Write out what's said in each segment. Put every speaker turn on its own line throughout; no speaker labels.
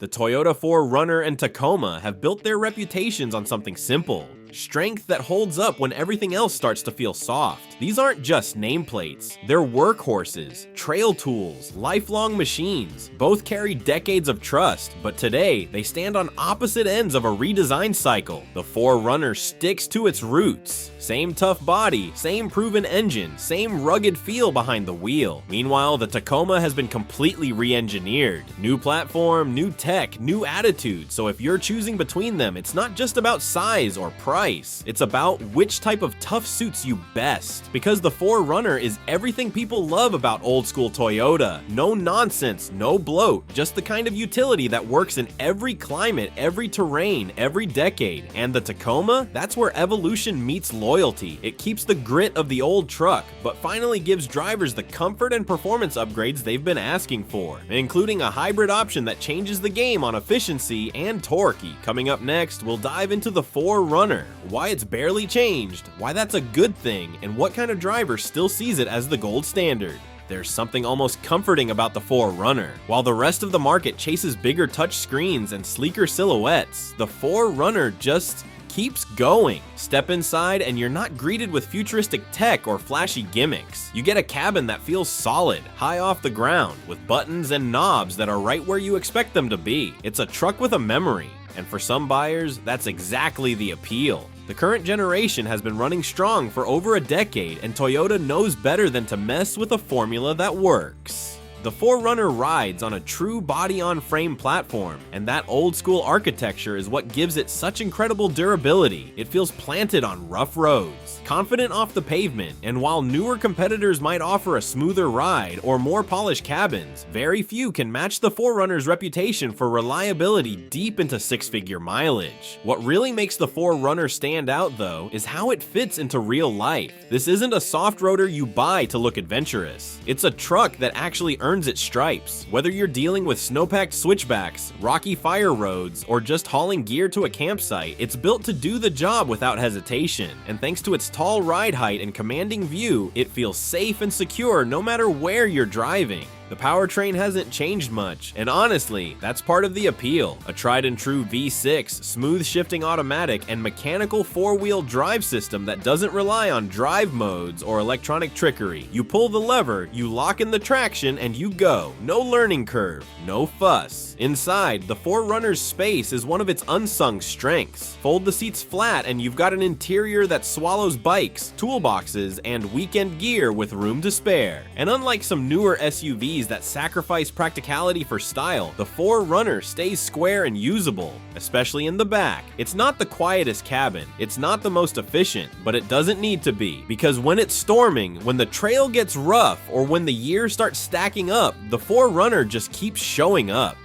The Toyota 4Runner and Tacoma have built their reputations on something simple: strength that holds up when everything else starts to feel soft. These aren't just nameplates, they're workhorses, trail tools, lifelong machines. Both carry decades of trust, but today they stand on opposite ends of a redesign cycle. The 4Runner sticks to its roots. Same tough body, same proven engine, same rugged feel behind the wheel. Meanwhile, the Tacoma has been completely re-engineered. New platform, new tech, new attitude. So if you're choosing between them, it's not just about size or price. It's about which type of tough suits you best. Because the 4Runner is everything people love about old school Toyota. No nonsense, no bloat, just the kind of utility that works in every climate, every terrain, every decade. And the Tacoma? That's where evolution meets loyalty. It keeps the grit of the old truck, but finally gives drivers the comfort and performance upgrades they've been asking for, including a hybrid option that changes the game on efficiency and torque. Coming up next, we'll dive into the 4Runner, why it's barely changed, why that's a good thing, and what kind of driver still sees it as the gold standard. There's something almost comforting about the 4Runner. While the rest of the market chases bigger touch screens and sleeker silhouettes, the 4Runner just keeps going. Step inside and you're not greeted with futuristic tech or flashy gimmicks. You get a cabin that feels solid, high off the ground, with buttons and knobs that are right where you expect them to be. It's a truck with a memory, and for some buyers, that's exactly the appeal. The current generation has been running strong for over a decade, and Toyota knows better than to mess with a formula that works. The 4Runner rides on a true body-on-frame platform, and that old-school architecture is what gives it such incredible durability. It feels planted on rough roads, confident off the pavement, and while newer competitors might offer a smoother ride or more polished cabins, very few can match the 4Runner's reputation for reliability deep into six-figure mileage. What really makes the 4Runner stand out, though, is how it fits into real life. This isn't a soft roader you buy to look adventurous. It's a truck that actually earns its stripes. Whether you're dealing with snow-packed switchbacks, rocky fire roads, or just hauling gear to a campsite, it's built to do the job without hesitation. And thanks to its tall ride height and commanding view, it feels safe and secure no matter where you're driving. The powertrain hasn't changed much, and honestly, that's part of the appeal. A tried and true V6, smooth shifting automatic, and mechanical four-wheel drive system that doesn't rely on drive modes or electronic trickery. You pull the lever, you lock in the traction, and you go. No learning curve, no fuss. Inside, the 4Runner's space is one of its unsung strengths. Fold the seats flat and you've got an interior that swallows bikes, toolboxes, and weekend gear with room to spare. And unlike some newer SUVs that sacrifice practicality for style, the 4Runner stays square and usable, especially in the back. It's not the quietest cabin, it's not the most efficient, but it doesn't need to be, because when it's storming, when the trail gets rough, or when the years start stacking up, the 4Runner just keeps showing up.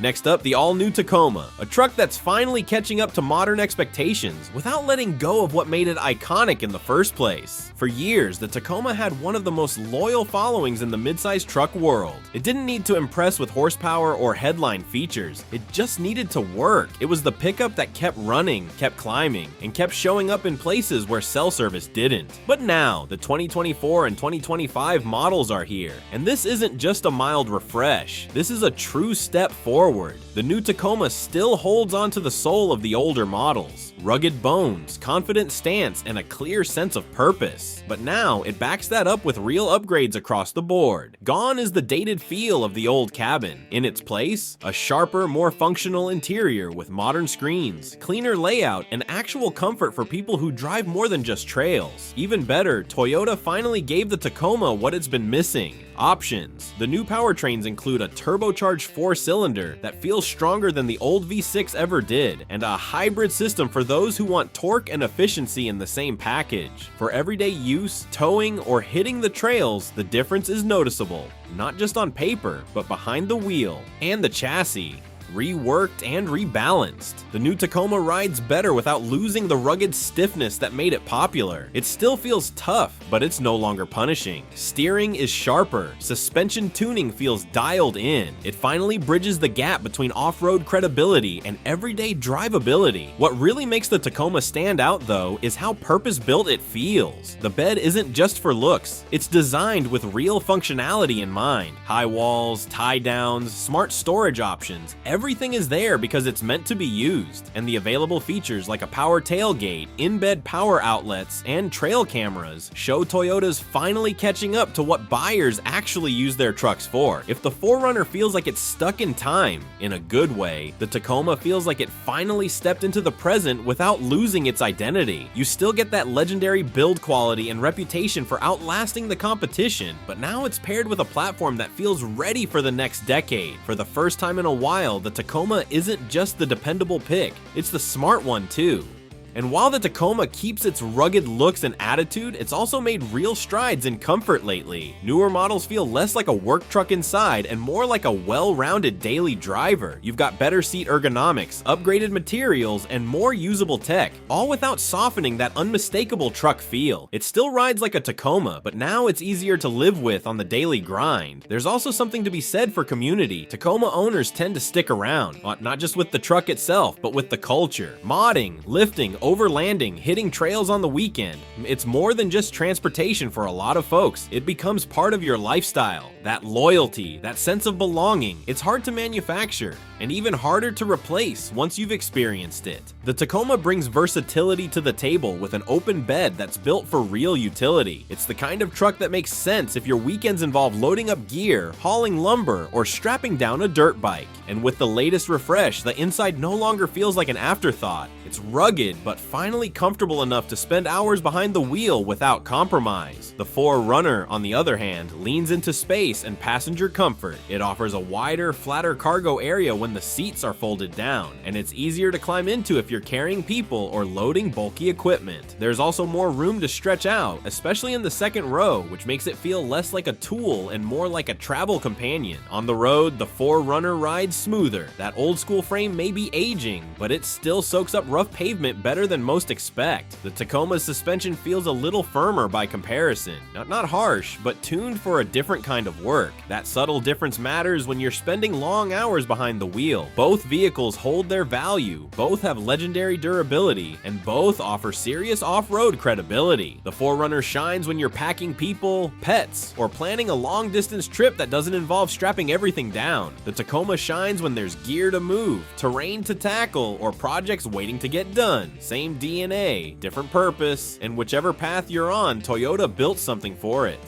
Next up, the all-new Tacoma, a truck that's finally catching up to modern expectations without letting go of what made it iconic in the first place. For years, the Tacoma had one of the most loyal followings in the midsize truck world. It didn't need to impress with horsepower or headline features, it just needed to work. It was the pickup that kept running, kept climbing, and kept showing up in places where cell service didn't. But now, the 2024 and 2025 models are here, and this isn't just a mild refresh, this is a true step forward. The new Tacoma still holds on to the soul of the older models. Rugged bones, confident stance, and a clear sense of purpose. But now, it backs that up with real upgrades across the board. Gone is the dated feel of the old cabin. In its place, a sharper, more functional interior with modern screens, cleaner layout, and actual comfort for people who drive more than just trails. Even better, Toyota finally gave the Tacoma what it's been missing: options. The new powertrains include a turbocharged 4-cylinder that feels stronger than the old V6 ever did, and a hybrid system for those who want torque and efficiency in the same package. For everyday use, towing, or hitting the trails, the difference is noticeable, not just on paper, but behind the wheel and the chassis. Reworked and rebalanced. The new Tacoma rides better without losing the rugged stiffness that made it popular. It still feels tough, but it's no longer punishing. Steering is sharper, suspension tuning feels dialed in. It finally bridges the gap between off-road credibility and everyday drivability. What really makes the Tacoma stand out, though, is how purpose-built it feels. The bed isn't just for looks, it's designed with real functionality in mind. High walls, tie-downs, smart storage options, Everything is there because it's meant to be used, and the available features like a power tailgate, in-bed power outlets, and trail cameras show Toyota's finally catching up to what buyers actually use their trucks for. If the 4Runner feels like it's stuck in time, in a good way, the Tacoma feels like it finally stepped into the present without losing its identity. You still get that legendary build quality and reputation for outlasting the competition, but now it's paired with a platform that feels ready for the next decade. For the first time in a while, the Tacoma isn't just the dependable pick, it's the smart one too. And while the Tacoma keeps its rugged looks and attitude, it's also made real strides in comfort lately. Newer models feel less like a work truck inside and more like a well-rounded daily driver. You've got better seat ergonomics, upgraded materials, and more usable tech, all without softening that unmistakable truck feel. It still rides like a Tacoma, but now it's easier to live with on the daily grind. There's also something to be said for community. Tacoma owners tend to stick around, not just with the truck itself, but with the culture. Modding, lifting, overlanding, hitting trails on the weekend. It's more than just transportation for a lot of folks. It becomes part of your lifestyle. That loyalty, that sense of belonging, it's hard to manufacture and even harder to replace once you've experienced it. The Tacoma brings versatility to the table with an open bed that's built for real utility. It's the kind of truck that makes sense if your weekends involve loading up gear, hauling lumber, or strapping down a dirt bike. And with the latest refresh, the inside no longer feels like an afterthought. It's rugged, but finally comfortable enough to spend hours behind the wheel without compromise. The 4Runner, on the other hand, leans into space and passenger comfort. It offers a wider, flatter cargo area when the seats are folded down, and it's easier to climb into if you're carrying people or loading bulky equipment. There's also more room to stretch out, especially in the second row, which makes it feel less like a tool and more like a travel companion. On the road, the 4Runner rides smoother. That old school frame may be aging, but it still soaks up rough pavement better than most expect. The Tacoma's suspension feels a little firmer by comparison. Not harsh, but tuned for a different kind of work. That subtle difference matters when you're spending long hours behind the wheel. Both vehicles hold their value, both have legendary durability, and both offer serious off-road credibility. The 4Runner shines when you're packing people, pets, or planning a long-distance trip that doesn't involve strapping everything down. The Tacoma shines when there's gear to move, terrain to tackle, or projects waiting to get done. Same DNA, different purpose, and whichever path you're on, Toyota built something for it.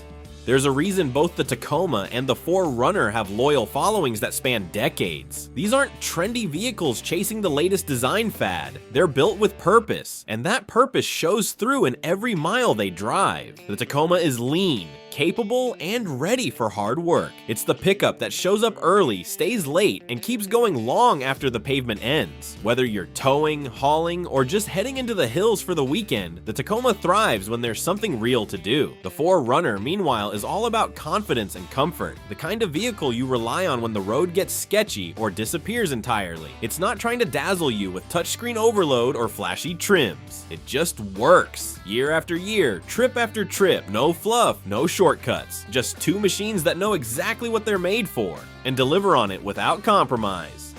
There's a reason both the Tacoma and the 4Runner have loyal followings that span decades. These aren't trendy vehicles chasing the latest design fad. They're built with purpose, and that purpose shows through in every mile they drive. The Tacoma is lean, capable, and ready for hard work. It's the pickup that shows up early, stays late, and keeps going long after the pavement ends. Whether you're towing, hauling, or just heading into the hills for the weekend, the Tacoma thrives when there's something real to do. The 4Runner, meanwhile, is all about confidence and comfort, the kind of vehicle you rely on when the road gets sketchy or disappears entirely. It's not trying to dazzle you with touchscreen overload or flashy trims. It just works. Year after year, trip after trip, no fluff, no shortcuts, just two machines that know exactly what they're made for and deliver on it without compromise.